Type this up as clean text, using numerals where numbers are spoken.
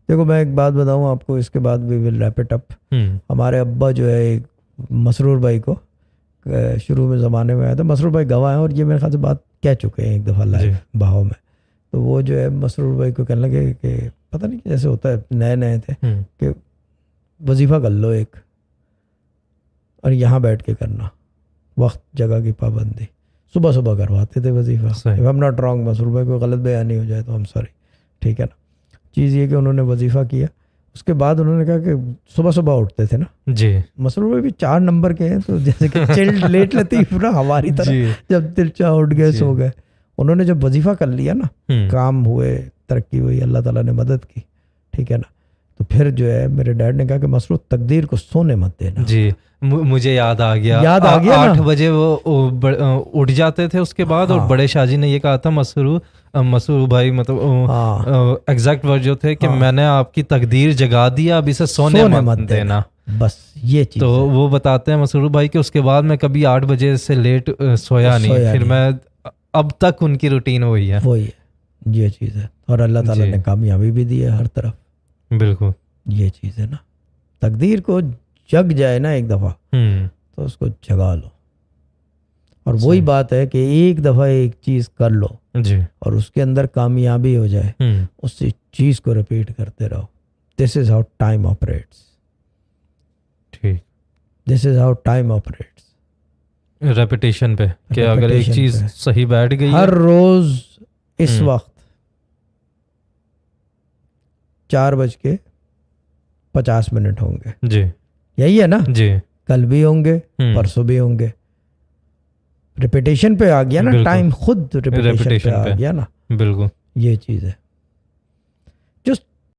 دیکھو میں ایک بات بتاؤں آپ کو, اس کے بعد وی ول ریپ اٹ اپ. ہمارے ابا جو ہے ایک مسرور بھائی کو شروع میں زمانے میں آیا تھا, مسرور بھائی گواہ ہیں اور یہ میرے خیال سے بات کہہ چکے ہیں ایک دفعہ لائیو بہاؤ میں. تو وہ جو ہے مسرور بھائی کو کہنے لگے کہ پتہ نہیں جیسے ہوتا ہے, نئے نئے تھے, کہ وظیفہ کر لو ایک, اور یہاں بیٹھ کے کرنا, وقت جگہ کی پابندی. صبح صبح کرواتے تھے وظیفہ. اف ایم ناٹ رانگ, مسرور بھائی کو غلط بیانی ہو جائے تو ہم سوری, ٹھیک ہے نا. چیز یہ کہ انہوں نے وظیفہ کیا, اس کے بعد انہوں نے کہا کہ صبح صبح اٹھتے تھے نا جی. مسرور بھائی بھی 4 نمبر کے ہیں, تو جیسے کہ چلڈ لیٹ لطیف نا ہماری طرح, جب دل چاہ اٹھ گئے سو گئے. انہوں نے جب وظیفہ کر لیا نا, کام ہوئے, ترقی ہوئی, اللہ تعالیٰ نے مدد کی, ٹھیک ہے نا. تو پھر جو ہے میرے ڈیڈ نے کہا کہ مسرور تقدیر کو سونے مت دینا. جی مجھے یاد آ گیا 8 بجے وہ اٹھ جاتے تھے اس کے بعد, اور بڑے شاہ جی نے یہ کہا تھا مسرور بھائی مطلب ایگزیکٹ ورڈ جو تھے کہ میں نے آپ کی تقدیر جگا دیا, اب اسے سونے مت دینا. بس یہ چیز. تو وہ بتاتے ہیں مسرور بھائی کہ اس کے بعد میں کبھی 8 بجے سے لیٹ سویا نہیں, پھر میں اب تک ان کی روٹین وہی ہے. یہ چیز ہے, اور اللہ تعالیٰ نے کامیابی بھی دی ہے ہر طرف. بالکل یہ چیز ہے نا, تقدیر کو جگ جائے نا ایک دفعہ تو اس کو جگا لو. اور وہی بات ہے کہ ایک دفعہ ایک چیز کر لو جی, اور اس کے اندر کامیابی ہو جائے, اس چیز کو ریپیٹ کرتے رہو. This is how time operates. ٹھیک, this is how time operates. Repetition پہ, کہ اگر ایک چیز صحیح بیٹھ گئی, ہر روز اس وقت 4:50 ہوں گے. جی یہی ہے نا. جی, کل بھی ہوں گے, پرسوں بھی ہوں گے. ریپیٹیشن پہ آ گیا نا ٹائم, خود ریپیٹیشن پہ آ گیا نا. بالکل یہ چیز ہے.